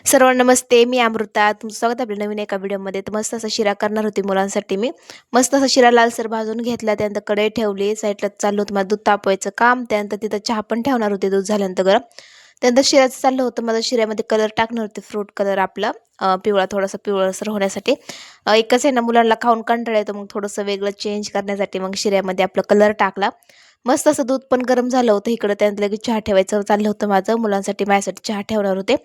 सर्वांना नमस्ते. मी अमृता. तुमचं स्वागत आहे आपल्या नवीन एका व्हिडिओमध्ये. तर मस्त असा शिरा करणार होती मुलांसाठी मी. मस्त असा शिरा लालसर भाजून घेतला. त्यानंतर कढई ठेवली. साईडला चाललं होतं माझं दूध तापवायचं काम. त्यानंतर तिथं चहा पण ठेवणार होते दूध झाल्यानंतर गरम. त्यानंतर शिऱ्याचं चाललं होतं माझं. शिऱ्यामध्ये कलर टाकणार होते, फ्रूट कलर आपला पिवळा, थोडासा पिवळसर होण्यासाठी. एकच आहे ना, मुलांना खाऊन कंटाळा येतो, मग थोडंसं वेगळं चेंज करण्यासाठी मग शिऱ्यामध्ये आपला कलर टाकला. मस्त असं दूध पण गरम झालं होतं इकडं. त्यानंतर लगेच चहा ठेवायचं चाललं होतं माझं. मुलांसाठी माझ्यासाठी चहा ठेवणार होते.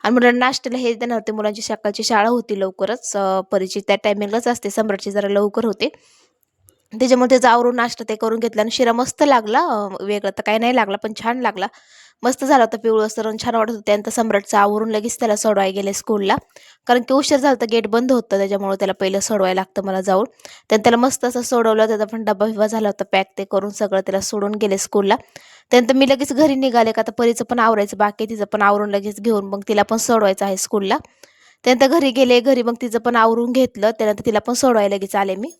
आणि मुलांना नाश्त्याला हे देणार होते. मुलांची सकाळची शाळा होती लवकरच, परीची त्या टायमिंगलाच असते. सम्राटची जरा लवकर होते. त्याच्यामुळे त्याचं आवरून नाश्ता ते करून घेतला आणि शिरा मस्त लागला. वेगळं तर काही नाही लागला, पण छान लागला. मस्त झाला होता पिवळसर आणि छान वाटत होतं. त्यानंतर सम्राटचं आवरून लगेच त्याला सोडवायला गेले स्कूलला. कारण की उशीर झाला तर गेट बंद होतं, त्याच्यामुळे त्याला पहिलं सोडवायला लागतं मला जाऊन. त्यानंतर त्याला मस्त असं सोडवलं. त्याचा पण डब्बा बिब्बा झाला होता पॅक, ते करून सगळं त्याला सोडून गेले स्कूलला. त्यानंतर मी लगेच घरी निघाले, का आता परीचं पण आवरायचं बाकी, तिचं पण आवरून लगेच घेऊन मग तिला पण सोडवायचं आहे स्कूलला. त्यानंतर घरी गेले. घरी मग तिचं पण आवरून घेतलं. त्यानंतर तिला पण सोडवायला लगेच आले मी.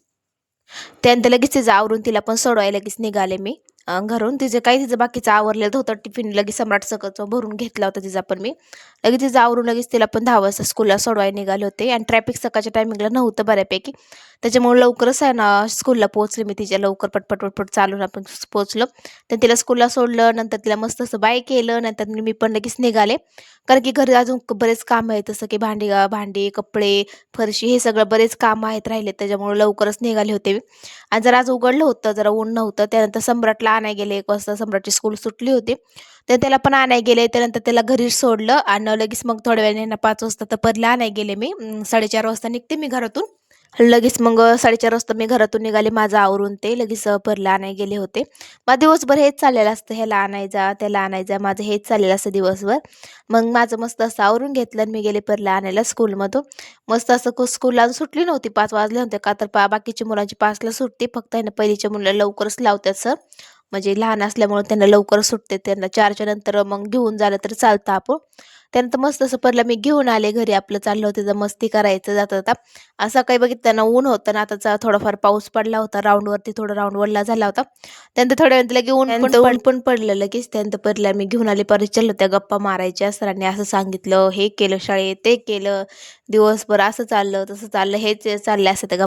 त्यानंतर लगेच तिचं आवरून तिला पण सोडवायला लगेच निघाले मी घरून. तिचं बाकीचं आवरलेलं होतं. टिफिन लगेच सम्राट सकच भरून घेतला होता तिचा पण मी. लगेच तिचं आवरून लगेच तिला पण 10 वाजता स्कूलला सोडवायला निघाले होते. आणि ट्रॅफिक सकाळच्या टायमिंगला नव्हतं बऱ्यापैकी. त्याच्यामुळे लवकरच आहे ना स्कूलला पोहोचले मी तिच्या. लवकर पटपट पटपट चालून आपण पोहोचलो. तर तिला स्कूलला सोडलं. नंतर तिला मस्त असं बाय केलं. नंतर मी पण लगेच निघाले. कारण की घरी अजून बरेच काम आहेत, जसं की भांडी, कपडे, फरशी, हे सगळं बरेच कामं आहेत राहिले. त्याच्यामुळे लवकरच निघाले होते मी. आणि जरा आज उघडलं होतं, जरा ऊन नव्हतं. त्यानंतर सम्राटला आणायला गेले 1 वाजता. सम्राटची स्कूल सुटली होती. तर त्याला पण आणायला गेले. त्यानंतर त्याला घरी सोडलं आणि लगेच मग थोड्या वेळाने ना 5 वाजता तर परला आणायला गेले मी. 4:30 वाजता निघते मी घरातून. लगेच मग 4:30 वाजता मी घरातून निघाले. माझं आवरून ते लगेच परला आणायला गेले होते. मग दिवसभर हेच चाललेलं असतं, ह्याला आणायचा त्याला आणायचा, माझं हेच चाललेलं असतं दिवसभर. मग माझं मस्त असं आवरून घेतलं आणि मी गेले परला आणायला स्कूलमधून. मस्त असं स्कूल अजून सुटली नव्हती, 5 वाजले होते. का तर बाकीच्या मुलांची 5ला सुटते, फक्त आहे ना पहिलीच्या मुलं लवकरच लावतात सर. म्हणजे लहान असल्यामुळे त्यांना लवकर सुटते. त्यांना 4च्या नंतर मग घेऊन झालं तर चालतं आपण. त्यानंतर मस्त असं परला मी घेऊन आले घरी. आपलं चाललं होतं तिथं मस्ती करायचं जाता जाता. असं काही बघितलं ऊन होतं ना, आताचा थोडाफार पाऊस पडला होता. राऊंडवरती थोडा राऊंड वळला झाला होता. त्यानंतर थोड्या वेळाने लगे ऊन पण पडलं लगेच. त्यानंतर परला मी घेऊन आले. परत चाललं त्या गप्पा मारायच्या. सरांनी असं सांगितलं, हे केलं शाळेत, ते केलं. दिवसभर असं चाललं, तसं चाललं, हेच चाललं असं त्या